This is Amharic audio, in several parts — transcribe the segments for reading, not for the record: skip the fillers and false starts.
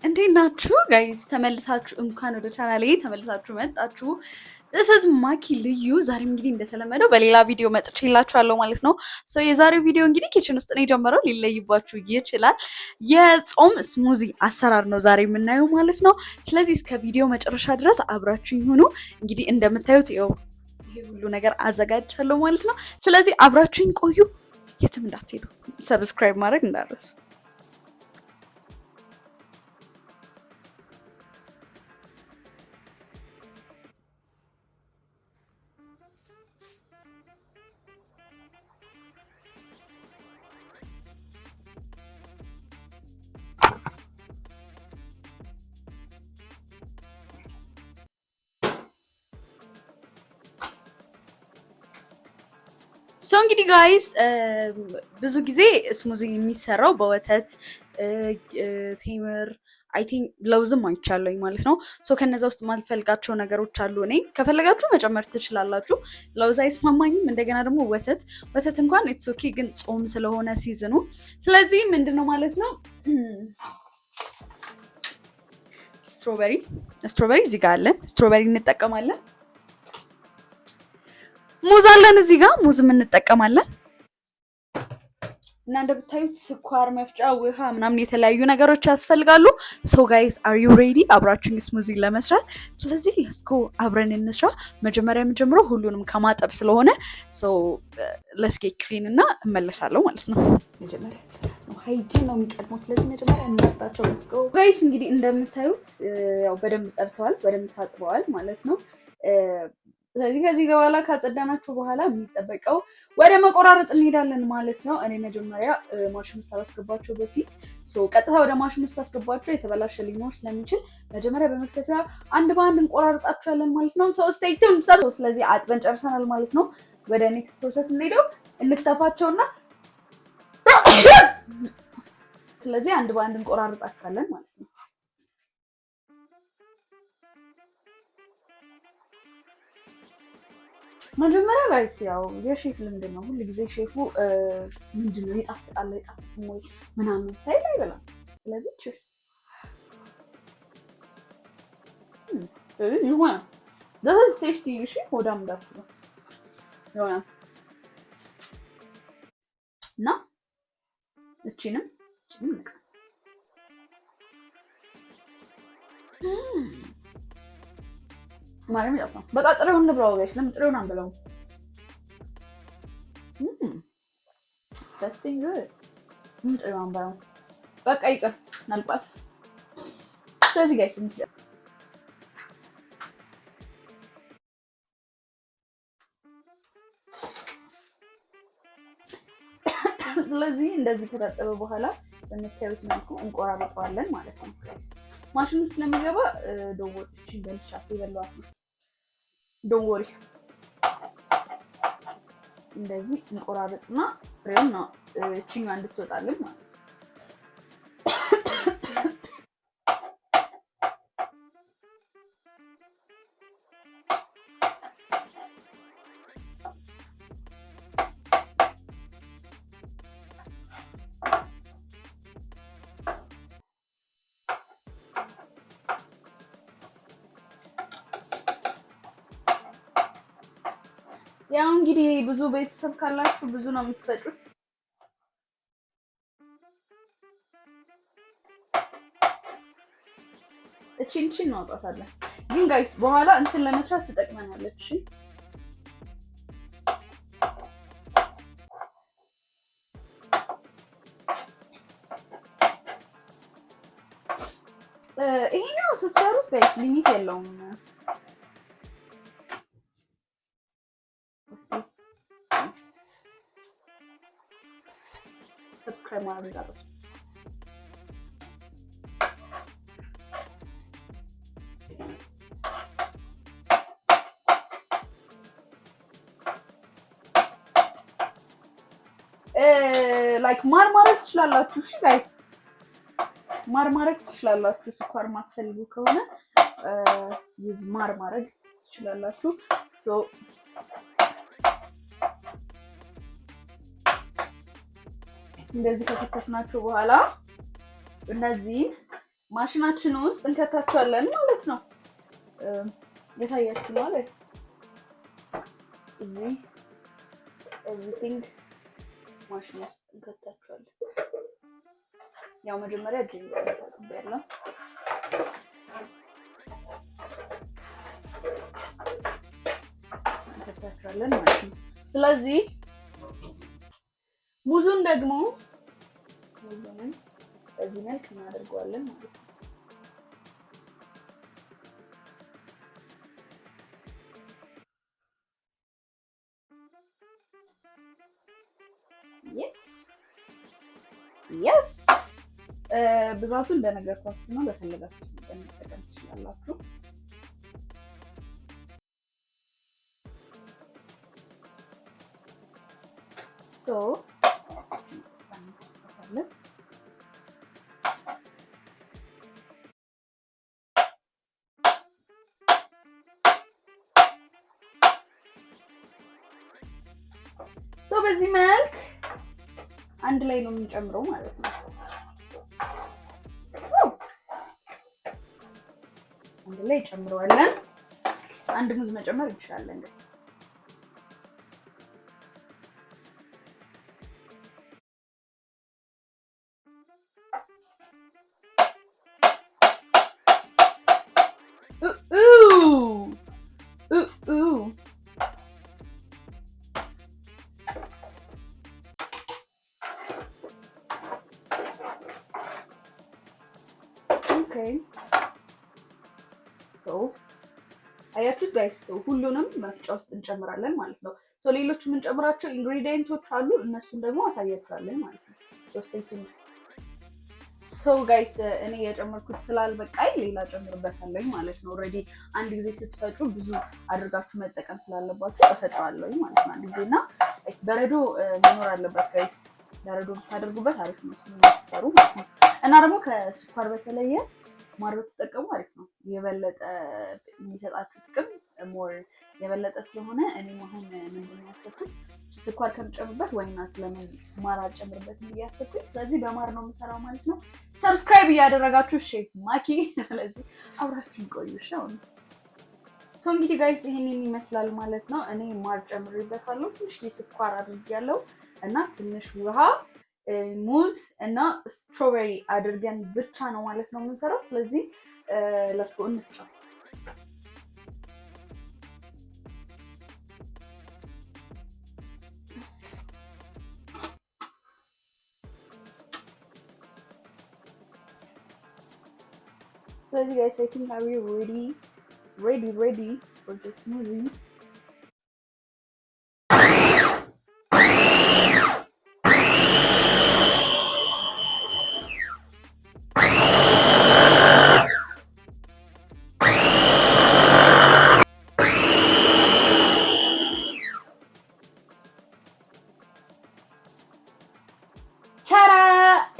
እንዴት ናችሁ ጋይስ? ተመልሳችሁ እንኳን ወደ ቻናሌ ተመልሳችሁ መጣችሁ። this is ማኪ ልዩ። ዛሬም እንግዲህ እንደተለመደው በሌላ ቪዲዮ መጥቼላችኋለሁ ማለት ነው። የዛሬው ቪዲዮ እንግዲህ ኪችን ውስጥ ነው የጀመረው፣ ሊለይባችሁ ይችላል። የጾም ስሙዚ አሰራር ነው ዛሬ የምናየው ማለት ነው። ስለዚህ እስከ ቪዲዮ መጨረሻ ድረስ አብራችሁኝ ሁኑ። እንግዲህ እንደምታዩት ይሄ ሁሉ ነገር አዘጋጅቻለሁ ማለት ነው። ስለዚህ አብራችሁኝ ቆዩ፣ የትም እንዳትሄዱ፣ ሰብስክራይብ ማድረግ እንዳትረሱ። እንግዲህ ጋይስ ብዙ ጊዜ ስሙዚ የሚሰራው በወተት ቴምር አይ ቲንክ ለውዝም አይቻለኝ ማለት ነው። ከነዛ ውስጥ ማልፈልጋቸው ነገሮች አሉ። እኔ ከፈለጋችሁ መጨመር ትችላላችሁ። ለውዝ አይስማማኝም። እንደገና ደግሞ ወተት እንኳን ኢትስ ኦኬ፣ ግን ጾም ስለሆነ ሲዝኑ። ስለዚህ ምንድነው ማለት ነው ስትሮበሪ እዚህ ጋር አለን። ስትሮበሪ እንጠቀማለን። ሙዝ አለን እዚህ ጋር ሙዝም እንጠቀማለን። እና እንደምታዩት ስኳር መፍጫ፣ ውሃ ምናምን የተለያዩ ነገሮች ያስፈልጋሉ። ጋይስ አር ዩ ሬዲ አብራችሁኝ ስሙዚ ለመስራት? ስለዚህ ሌትስ ጎ አብረን እንስራ። መጀመሪያ የምጀምረው ሁሉንም ከማጠብ ስለሆነ ሌትስ ጌት ክሊን እና እመለሳለሁ ማለት ነው። መጀመሪያ ሃይጂን ነው የሚቀድመው። ስለዚህ መጀመሪያ እናጽዳቸው። ሌትስ ጎ ጋይስ። እንግዲህ እንደምታዩት ያው በደንብ ጸድተዋል፣ በደንብ ታጥበዋል ማለት ነው። ስለዚህ ከዚህ በኋላ ካጸዳናችሁ በኋላ የሚጠበቀው ወደ መቆራረጥ እንሄዳለን ማለት ነው። እኔ መጀመሪያ ማሽን ውስጥ ሳላስገባቸው በፊት ቀጥታ ወደ ማሽን ውስጥ አስገባቸው የተበላሸ ሊኖር ስለሚችል መጀመሪያ በመክተፊያ አንድ በአንድ እንቆራርጣቸዋለን ማለት ነው። ስቴይ ቲዩንድ። ስለዚህ አጥበን ጨርሰናል ማለት ነው። ወደ ኔክስት ፕሮሰስ እንሄደው እንክተፋቸውና ስለዚህ አንድ በአንድ እንቆራርጣቸዋለን ማለት ነው። መጀመሪያ ጋይስ ያው የሼፍ ልምድ ነው። ሁሉ ጊዜ ሼፉ ምንድነው ይጣፍጣል አይጣፍጥም ወይ ምናምን ሳይል አይበላም። ስለዚህ ቺርስ ይሆናል። this is tasty እሺ። ሆዳም ዳፍ ነው ይሆናል እና እቺንም ማረም ያው በቃ ጥሬውን እንብላው ጋይስ። ለምን ጥሬውን አንበላው? tasting good ጥሬውን አንበላው። በቃ ይቀር ናልባት። ስለዚህ ጋይስ ስለዚህ እንደዚህ ከታጠበ በኋላ በምታዩት መልኩ እንቆራርጠዋለን ማለት ነው። ማሽኑ ስለሚገባ ዶንወሪ በልቻት ይበላዋል። ዶንወሪ እንደዚህ እንቆራርጥና ፍሬውን ነው እቺኛው እንድትወጣልን ማለት ነው። ያው እንግዲህ ብዙ ቤተሰብ ካላችሁ ብዙ ነው የምትፈጩት። እቺን ነው አውጣታለሁ። ግን ጋይስ በኋላ እንትን ለመስራት ትጠቅመናለች። ይሄኛው ስትሰሩት ጋይስ ሊሚት የለውም። ሰብስክራይብ ማድረግ እንዳትረሱ። ላይክ ማር ማድረግ ትችላላችሁ። እሺ ጋይስ ማር ማድረግ ትችላላችሁ። ስኳር ማትፈልጉ ከሆነ ማር ማድረግ ትችላላችሁ። እንደዚህ ከከተፍናቸው በኋላ እነዚህ ማሽናችን ውስጥ እንከታቸዋለን ማለት ነው። የታያችሁ ማለት እዚህ ኤቭሪቲንግ ማሽን ውስጥ እንከታቸዋለን። ያው መጀመሪያ እጅን ያለው እንከታቸዋለን ማለት ነው። ስለዚህ ሙዙን ደግሞ በዚህ መልክ እናደርገዋለን ማለት ነው። yes ብዛቱ እንደነገርኳችሁ ነው። በፈለጋችሁ መጠቀም ትችላላችሁ። በዚህ መልክ አንድ ላይ ነው የምንጨምረው ማለት ነው። አንድ ላይ ጨምረዋለን። አንድ ሙዝ መጨመር እንችላለን። አያችሁት ጋይስ? ሁሉንም መፍጫ ውስጥ እንጨምራለን ማለት ነው። ሌሎች የምንጨምራቸው ኢንግሪዲየንቶች አሉ፣ እነሱን ደግሞ አሳያችኋለን ማለት ነው። ጋይስ እኔ የጨመርኩት ስላልበቃኝ ሌላ ጨምርበታለሁ ማለት ነው። ኦልሬዲ አንድ ጊዜ ስትፈጩ ብዙ አድርጋችሁ መጠቀም ስላለባችሁ እፈጫዋለሁ ማለት ነው አንድ ጊዜና በረዶ መኖር አለበት ጋይስ። በረዶ ብታደርጉበት አሪፍ ነው ሲሰሩ ማለት ነው። እና ደግሞ ከስኳር በተለየ ማር ብትጠቀሙ አሪፍ ነው። የበለጠ የሚሰጣችሁ ጥቅም ሞር የበለጠ ስለሆነ እኔ አሁን ምንድን ነው ያሰብኩት ስኳር ከምጨምርበት ወይናት ለምን ማር አልጨምርበትም ብዬ ያሰብኩት። ስለዚህ በማር ነው የምሰራው ማለት ነው። ሰብስክራይብ እያደረጋችሁ ሼፍ ማኪ ስለዚህ አብራችሁን ቆዩ። እንግዲህ ጋይስ ይሄንን ይመስላል ማለት ነው። እኔ ማር ጨምሬበታለሁ፣ ትንሽ ስኳር አድርጌያለሁ እና ትንሽ ውሃ ሙዝ እና ስትሮቤሪ አድርገን ብቻ ነው ማለት ነው የምንሰራው። ስለዚህ ለስጎ እንፍጫው። ስለዚህ guys I think are we ready for the smoothie?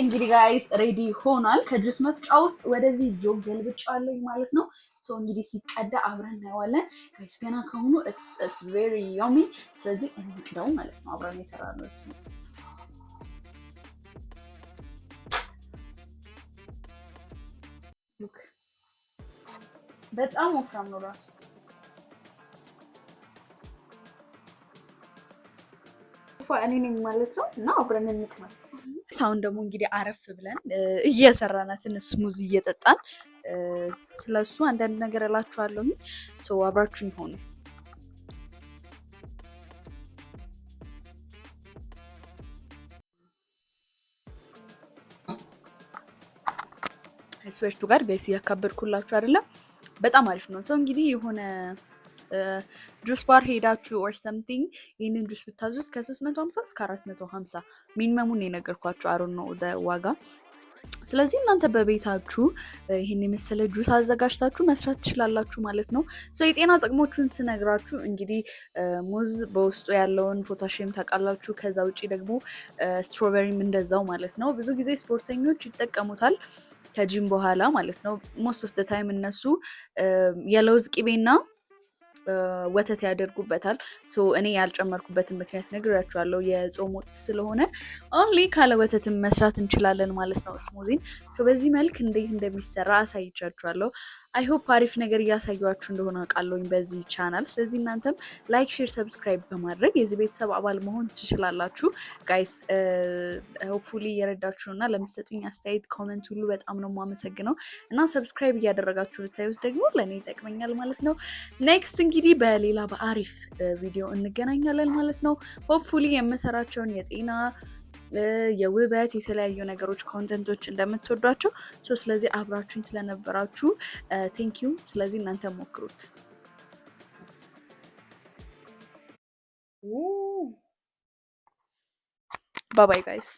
እንግዲህ ጋይስ ሬዲ ሆኗል። ከጁስ መፍጫ ውስጥ ወደዚህ ጆግ ገልብጫለሁ ማለት ነው። እንግዲህ ሲቀዳ አብረን እናየዋለን ጋይስ። ገና ከሆኑ it's very yummy። ስለዚህ እንቅዳው ማለት ነው። አብረን የሰራነው ስሙዝ ሉክ በጣም ወፍራም ነው ራሱ። እኔ ነኝ ማለት ነው እና አብረን እንቅመስ። አሁን ደግሞ እንግዲህ አረፍ ብለን እየሰራናትን ስሙዝ እየጠጣን ስለሱ አንዳንድ ነገር እላችኋለሁ። አብራችሁኝ ሆኑ። ስዌርቱ ጋር ቤስ ያካበድኩላችሁ አይደለም። በጣም አሪፍ ነው። እንግዲህ የሆነ ጁስ ባር ሄዳችሁ ኦር ሰምቲንግ ይህንን ጁስ ብታዙ እስከ 350 እስከ 450 ሚኒመሙን የነገርኳችሁ አሮን ነው ዋጋ። ስለዚህ እናንተ በቤታችሁ ይህን የመሰለ ጁስ አዘጋጅታችሁ መስራት ትችላላችሁ ማለት ነው። የጤና ጥቅሞቹን ስነግራችሁ እንግዲህ ሙዝ በውስጡ ያለውን ፖታሽየም ታውቃላችሁ። ከዛ ውጭ ደግሞ ስትሮቤሪም እንደዛው ማለት ነው። ብዙ ጊዜ ስፖርተኞች ይጠቀሙታል ከጂም በኋላ ማለት ነው። ሞስት ኦፍ ደ ታይም እነሱ የለውዝ ቅቤና ወተት ያደርጉበታል። ሶ እኔ ያልጨመርኩበትን ምክንያት ነግራችኋለሁ። የጾም ወቅት ስለሆነ ኦንሊ ካለ ወተትም መስራት እንችላለን ማለት ነው ስሙዚን። ሶ በዚህ መልክ እንዴት እንደሚሰራ አሳይቻችኋለሁ። አይ ሆፕ አሪፍ ነገር እያሳያችሁ እንደሆነ አውቃለሁኝ በዚህ ቻናል። ስለዚህ እናንተም ላይክ፣ ሼር፣ ሰብስክራይብ በማድረግ የዚህ ቤተሰብ አባል መሆን ትችላላችሁ ጋይስ። ሆፕፉሊ እየረዳችሁ ነው እና ለምትሰጡኝ አስተያየት ኮመንት ሁሉ በጣም ነው የማመሰግነው እና ሰብስክራይብ እያደረጋችሁ ብታዩት ደግሞ ለእኔ ይጠቅመኛል ማለት ነው። ኔክስት እንግዲህ በሌላ በአሪፍ ቪዲዮ እንገናኛለን ማለት ነው። ሆፕፉሊ የምሰራቸውን የጤና የውበት የተለያዩ ነገሮች ኮንተንቶች እንደምትወዷቸው ስለዚህ አብራችሁኝ ስለነበራችሁ ቴንኪዩ። ስለዚህ እናንተ ሞክሩት። ባባይ ጋይስ።